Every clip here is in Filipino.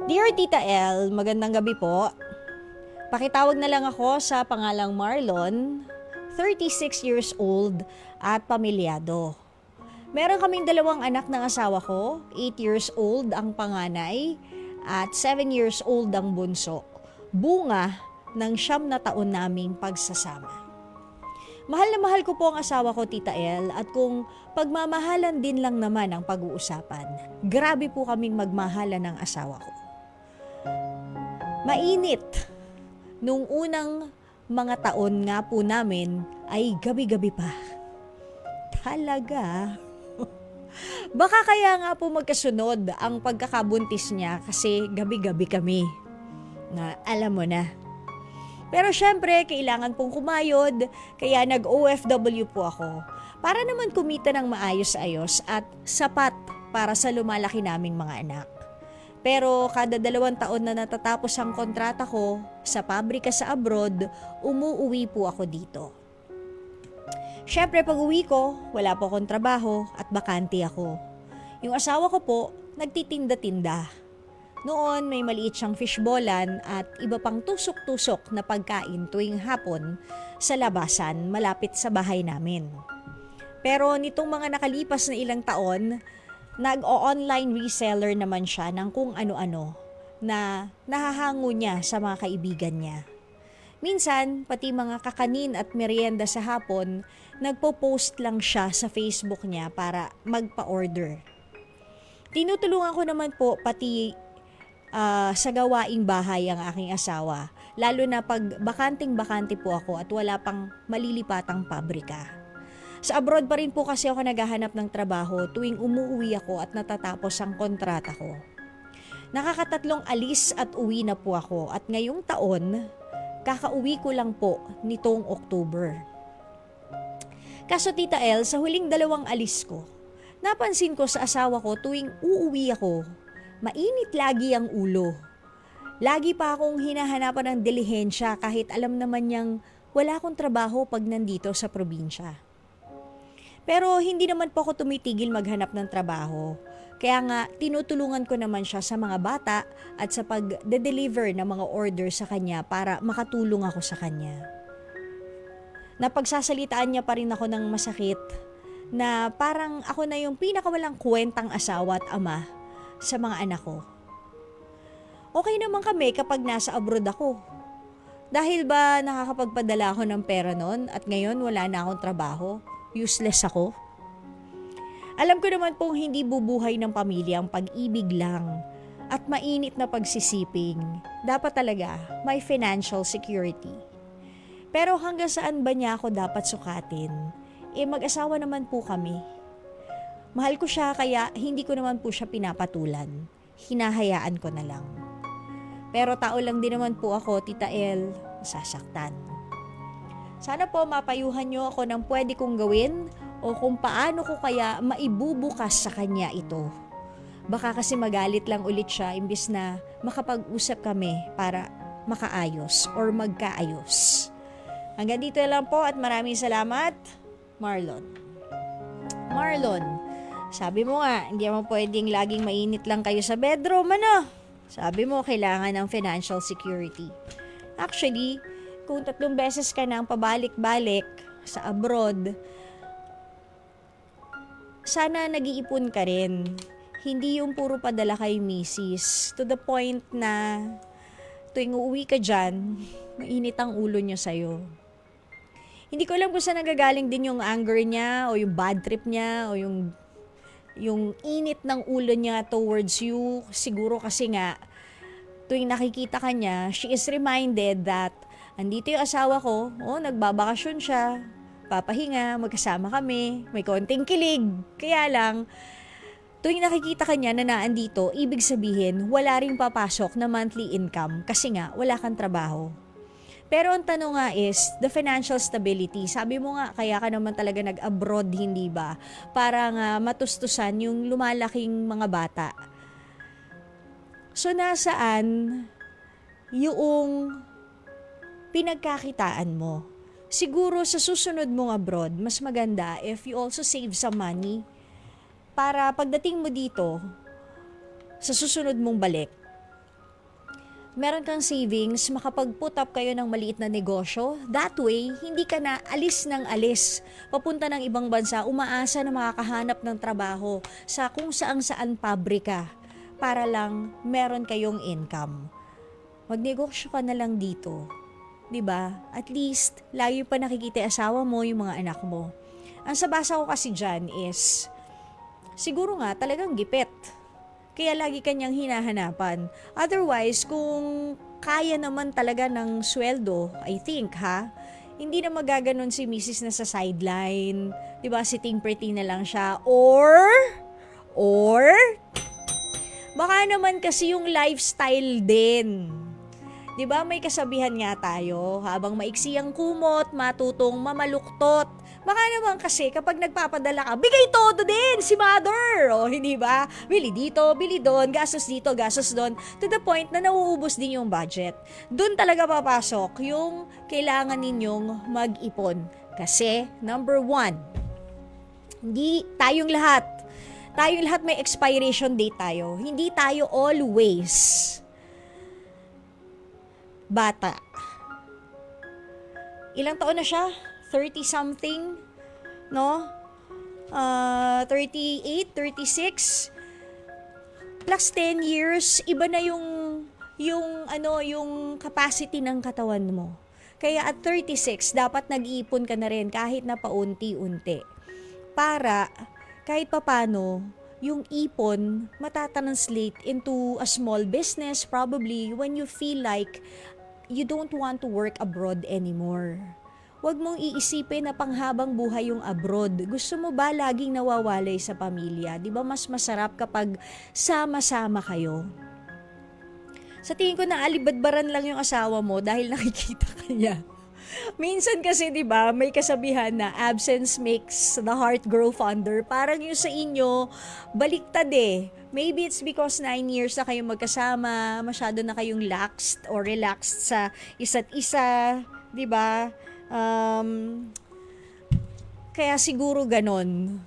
Dear Tita L, magandang gabi po. Pakitawag na lang ako sa pangalang Marlon, 36 years old at pamilyado. Meron kaming dalawang anak ng asawa ko, 8 years old ang panganay at 7 years old ang bunso. Bunga ng 9 taon naming pagsasama. Mahal na mahal ko po ang asawa ko, Tita El, at kung pagmamahalan din lang naman ang pag-uusapan, grabe po kaming magmahalan ng asawa ko. Mainit. Nung unang mga taon nga po namin ay gabi-gabi pa. Talaga. Baka kaya nga po magkasunod ang pagkakabuntis niya kasi gabi-gabi kami. Na alam mo na. Pero syempre, kailangan pong kumayod, kaya nag-OFW po ako. Para naman kumita ng maayos-ayos at sapat para sa lumalaki naming mga anak. Pero kada 2 taon na natatapos ang kontrata ko sa pabrika sa abroad, umuuwi po ako dito. Syempre pag uwi ko, wala po akong trabaho at bakante ako. Yung asawa ko po, nagtitinda-tinda. Noon may maliit siyang fishballan at iba pang tusok-tusok na pagkain tuwing hapon sa labasan malapit sa bahay namin. Pero nitong mga nakalipas na ilang taon, nag-o-online reseller naman siya ng kung ano-ano na nahahango niya sa mga kaibigan niya. Minsan, pati mga kakanin at merienda sa hapon, nagpo-post lang siya sa Facebook niya para magpa-order. Tinutulungan ko naman po pati sa gawaing bahay ang aking asawa, lalo na pag bakanting-bakante po ako at wala pang malilipatang pabrika. Sa abroad pa rin po kasi ako naghahanap ng trabaho tuwing umuwi ako at natatapos ang kontrata ko. Nakakatatlong alis at uwi na po ako at ngayong taon, kakauwi ko lang po nitong October. Kaso Tita El, sa huling 2 alis ko, napansin ko sa asawa ko tuwing uuwi ako, mainit lagi ang ulo. Lagi pa akong hinahanapan ng dilihensya kahit alam naman niyang wala akong trabaho pag nandito sa probinsya. Pero hindi naman po ako tumitigil maghanap ng trabaho. Kaya nga tinutulungan ko naman siya sa mga bata at sa pag-deliver ng mga order sa kanya para makatulong ako sa kanya. Napagsasalitaan niya pa rin ako ng masakit na parang ako na yung pinakawalang kwentang asawa at ama sa mga anak ko. Okay naman kami kapag nasa abroad ako. Dahil ba nakakapagpadala ako ng pera noon at ngayon wala na akong trabaho? Useless ako? Alam ko naman pong hindi bubuhay ng pamilya ang pag-ibig lang at mainit na pagsisiping. Dapat talaga may financial security. Pero hanggang saan ba niya ako dapat sukatin? Mag-asawa naman po kami. Mahal ko siya kaya hindi ko naman po siya pinapatulan. Hinahayaan ko na lang. Pero tao lang din naman po ako, Tita El, sasaktan. Sana po mapayuhan niyo ako ng pwede kong gawin o kung paano ko kaya maibubukas sa kanya ito. Baka kasi magalit lang ulit siya imbis na makapag-usap kami para makaayos or magkaayos. Hanggang dito lang po at maraming salamat, Marlon. Marlon, sabi mo nga, hindi mo pwedeng laging mainit lang kayo sa bedroom, ano? Sabi mo, kailangan ng financial security. Actually, kung 3 beses ka nang pabalik-balik sa abroad, sana nag-iipon ka rin. Hindi yung puro padala kay misis. To the point na tuwing uuwi ka dyan, mainit ang ulo niya sa'yo. Hindi ko alam kung saan nagagaling din yung anger niya o yung bad trip niya o yung init ng ulo niya towards you. Siguro kasi nga, tuwing nakikita ka niya, she is reminded that andito yung asawa ko, nagbabakasyon siya, papahinga, magkasama kami, may konting kilig. Kaya lang, tuwing nakikita ka niya na naandito, ibig sabihin, wala ring papasok na monthly income kasi nga, wala kang trabaho. Pero ang tanong nga is, the financial stability. Sabi mo nga, kaya ka naman talaga nag-abroad, hindi ba? Para nga matustusan yung lumalaking mga bata. So, nasaan yung pinagkakitaan mo? Siguro sa susunod mong abroad, mas maganda if you also save some money para pagdating mo dito, sa susunod mong balik, meron kang savings, makapag-put up kayo ng maliit na negosyo. That way, hindi ka na alis ng alis. Papunta ng ibang bansa, umaasa na makakahanap ng trabaho sa kung saan pabrika para lang meron kayong income. Magnegosyo ka na lang dito. 'Di ba? At least, lagi pa nakikita yung asawa mo, yung mga anak mo. Ang sabasa ko kasi dyan is, siguro nga talagang gipit. Kaya lagi kanyang hinahanapan. Otherwise, kung kaya naman talaga ng sweldo, I think hindi na magaganon si Mrs. na sa sideline. 'Di ba? Sitting pretty na lang siya. Or, baka naman kasi yung lifestyle din. 'Di ba? May kasabihan nga tayo, habang maiksi ang kumot, matutong mamaluktot. Baka naman kasi kapag nagpapadala ka, bigay todo din si mother. O hindi ba? Bili dito, bili doon, gastos dito, gastos doon. To the point na nauubos din yung budget. Doon talaga papasok yung kailangan ninyong mag-ipon. Kasi, number 1, hindi tayong lahat may expiration date tayo. Hindi tayo always bata. Ilang taon na siya? 30 something, no? 38, 36 plus 10 years, iba na yung capacity ng katawan mo. Kaya at 36, dapat nag-iipon ka na rin kahit na paunti-unti. Para kahit papano, yung ipon matatranslate into a small business probably when you feel like you don't want to work abroad anymore. Huwag mong iisipin na panghabang buhay yung abroad. Gusto mo ba laging nawawalay sa pamilya? Di ba mas masarap kapag sama-sama kayo? Sa tingin ko na alibadbaran lang yung asawa mo dahil nakikita ka niya. Minsan kasi 'di ba, may kasabihan na absence makes the heart grow fonder. Parang yung sa inyo baliktad eh. Maybe it's because 9 years na kayong magkasama, masyado na kayong laxed or relaxed sa isa't isa, 'di ba? Kaya siguro ganon.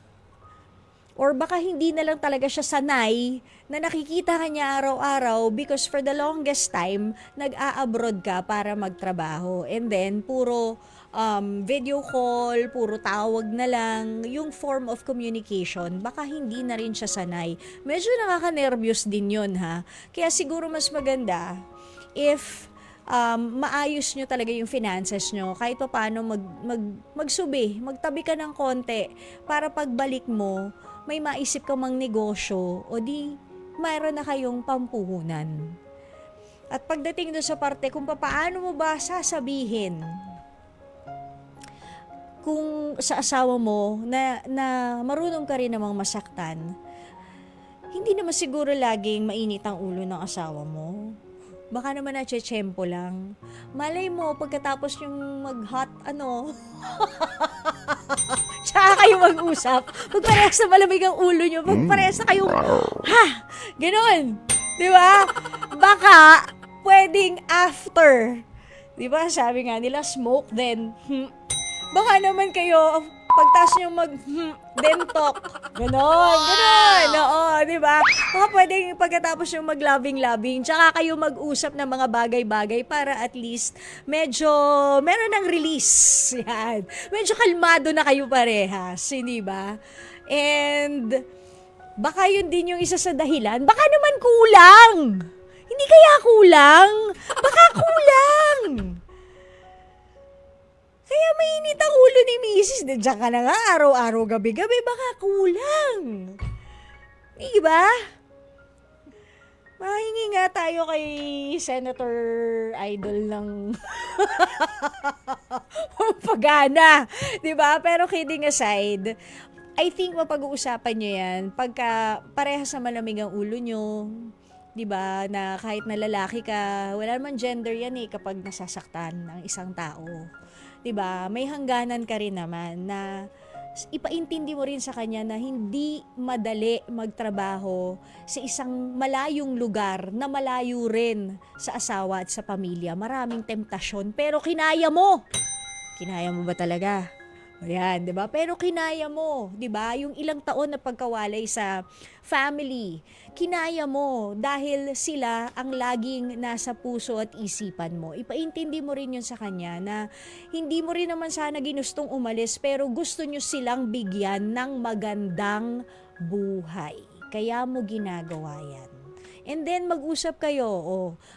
Or baka hindi na lang talaga siya sanay na nakikita ka niya araw-araw because for the longest time, nag-a-abroad ka para magtrabaho. And then, puro video call, puro tawag na lang, yung form of communication, baka hindi na rin siya sanay. Medyo nakaka-nervyos din yun Kaya siguro mas maganda if maayos nyo talaga yung finances nyo, kahit pa paano magtabi ka ng konti para pagbalik mo, may maisip ka mang negosyo o di mayroon na kayong pampuhunan. At pagdating doon sa parte kung paano mo ba sasabihin kung sa asawa mo na marunong ka rin namang masaktan, hindi naman siguro laging mainit ang ulo ng asawa mo. Baka naman na-tsempo lang. Malay mo, pagkatapos yung mag-hot, tsaka kayo mag-usap. Magparehas na malamig ang ulo nyo. Magparehas na kayong, ganon. Diba? Baka, pwedeng after. Diba? Sabi nga nila, smoke then. Baka naman kayo, pagtas nyo then talk. Ganon. Oo, diba? Baka pwedeng pagkatapos yung mag-loving-loving, tsaka kayo mag-usap ng mga bagay-bagay para at least medyo meron ng release. Yan. Medyo kalmado na kayo parehas, hindi ba? And baka yun din yung isa sa dahilan. Baka naman kulang. Hindi kaya kulang? Baka kulang. Kaya mainit ang ulo ni Mrs. Diyan ka na nga, araw-araw, gabi-gabi, baka kulang. Diba? Mahingi nga tayo kay Senator Idol ng pagana. Diba? Pero kidding aside, I think mapag-uusapan nyo yan pagka parehas sa malamig ang ulo nyo. Diba? Na kahit na lalaki ka, wala naman gender yan kapag nasasaktan ng isang tao. 'Di ba? May hangganan ka rin naman na ipaintindi mo rin sa kanya na hindi madali magtrabaho sa isang malayong lugar na malayo rin sa asawa at sa pamilya. Maraming temptasyon pero kinaya mo. Kinaya mo ba talaga? Ayan, 'di ba? Pero kinaya mo, 'di ba? Yung ilang taon na pagkawalay sa family, kinaya mo dahil sila ang laging nasa puso at isipan mo. Ipaintindi mo rin yun sa kanya na hindi mo rin naman sana ginustong umalis pero gusto nyo silang bigyan ng magandang buhay. Kaya mo ginagawa yan. And then mag-usap kayo,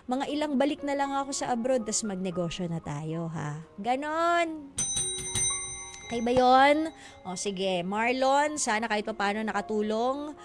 mga ilang balik na lang ako sa abroad, tas magnegosyo na tayo, ha? Ganon. Okay ba yun? O sige, Marlon, sana kahit paano nakatulong